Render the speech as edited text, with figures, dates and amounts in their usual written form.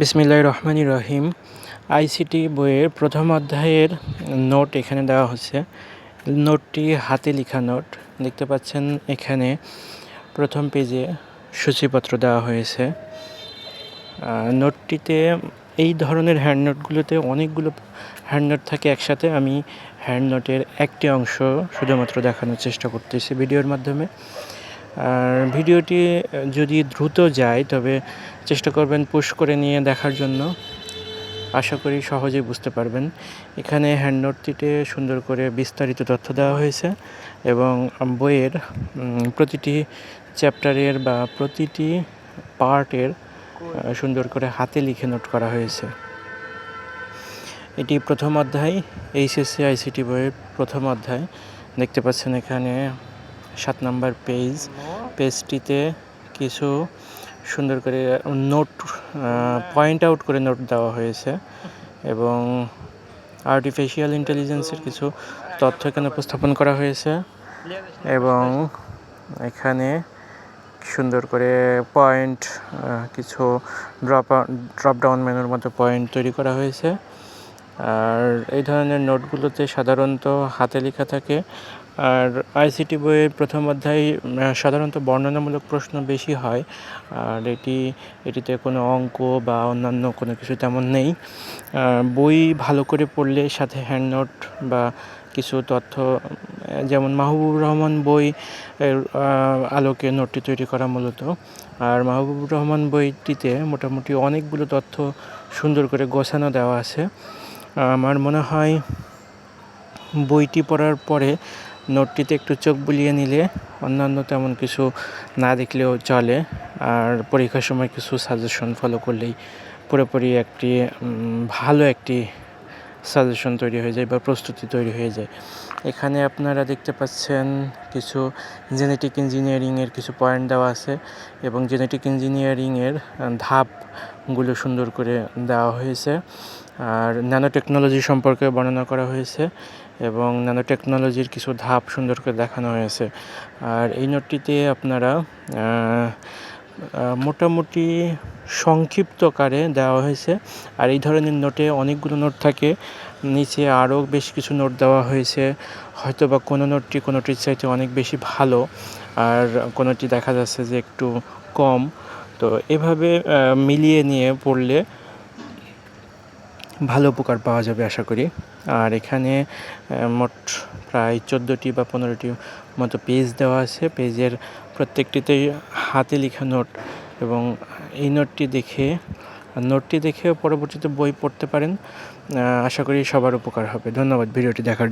বিসমিল্লাহির রহমানির রহিম। আইসিটি বইয়ের প্রথম অধ্যায়ের নোট এখানে দেওয়া হচ্ছে। নোটটি হাতে লেখা নোট দেখতে পাচ্ছেন। এখানে প্রথম পেজে সূচিপত্র দেওয়া হয়েছে। নোটটিতে এই ধরনের হ্যান্ড নোটগুলোতে অনেকগুলো হ্যান্ড নোট থাকে একসাথে। আমি হ্যান্ড নোটের একটি অংশ শুধুমাত্র দেখানোর চেষ্টা করতেছি ভিডিওর মাধ্যমে। আর ভিডিওটি যদি দ্রুত যায় তবে চেষ্টা করবেন পুশ করে নিয়ে দেখার জন্য। আশা করি সহজেই বুঝতে পারবেন। এখানে হ্যান্ড নোটটিতে সুন্দর করে বিস্তারিত তথ্য দেওয়া হয়েছে এবং বইয়ের প্রতিটি চ্যাপ্টারের বা প্রতিটি পার্টের সুন্দর করে হাতে লিখে নোট করা হয়েছে। এটি প্রথম অধ্যায়, এইচএসসি আইসিটি বইয়ের প্রথম অধ্যায়। দেখতে পাচ্ছেন এখানে 7 নম্বর পেজটিতে কিছু সুন্দর করে নোট পয়েন্ট আউট করে নোট দেওয়া হয়েছে এবং আর্টিফিশিয়াল ইন্টেলিজেন্সের কিছু তথ্য এখানে উপস্থাপন করা হয়েছে এবং এখানে সুন্দর করে পয়েন্ট কিছু ড্রপ ডাউন মেনুর মতো পয়েন্ট তৈরি করা হয়েছে। আর এই ধরনের নোটগুলোতে সাধারণত হাতে লেখা থাকে। আর আইসিটি বইয়ের প্রথম অধ্যায় সাধারণত বর্ণনামূলক প্রশ্ন বেশি হয়। আর এটিতে কোনো অঙ্ক বা অন্যান্য কোনো কিছু তেমন নেই। বই ভালো করে পড়লে সাথে হ্যান্ড নোট বা কিছু তথ্য, যেমন মাহবুবুর রহমান বই এর আলোকে নোটটি তৈরি করা মূলত। আর মাহবুবুর রহমান বইটিতে মোটামুটি অনেকগুলো তথ্য সুন্দর করে গোছানো দেওয়া আছে। আমার মনে হয় বইটি পড়ার পরে নোটটিতে একটু চোখ বুলিয়ে নিলে অন্যান্য তেমন কিছু না দেখলেও চলে। আর পরীক্ষার সময় কিছু সাজেশন ফলো করলেই পুরোপুরি ভালো একটি সাজেশন তৈরি হয়ে যায় বা প্রস্তুতি তৈরি হয়ে যায়। এখানে আপনারা দেখতে পাচ্ছেন কিছু জেনেটিক ইঞ্জিনিয়ারিংয়ের কিছু পয়েন্ট দেওয়া আছে এবং জেনেটিক ইঞ্জিনিয়ারিংয়ের ধাপগুলো সুন্দর করে দেওয়া হয়েছে। আর ন্যানো টেকনোলজি সম্পর্কে বর্ণনা করা হয়েছে এবং ন্যানো টেকনোলজির কিছু ধাপ সুন্দর করে দেখানো হয়েছে। আর এই নোটটিতে আপনারা মোটামুটি সংক্ষিপ্তকারে দেওয়া হয়েছে। আর এই ধরনের নোটে অনেকগুলো নোট থাকে, নিচে আরও বেশ কিছু নোট দেওয়া হয়েছে। হয়তো বা কোনো নোটটি কোনোটির চাইতে অনেক বেশি ভালো আর কোনোটি দেখা যাচ্ছে যে একটু কম। তো এভাবে মিলিয়ে নিয়ে পড়লে ভালো উপকার পাওয়া যাবে আশা করি। আর এখানে মোট প্রায় 14টি বা 15টি মতো পেজ দেওয়া আছে। পেজের প্রত্যেকটিতেই হাতে লেখা নোট এবং এই নোটটি দেখে পরবর্তীতে বই পড়তে পারেন। আশা করি সবার উপকার হবে। ধন্যবাদ ভিডিওটি দেখার জন্য।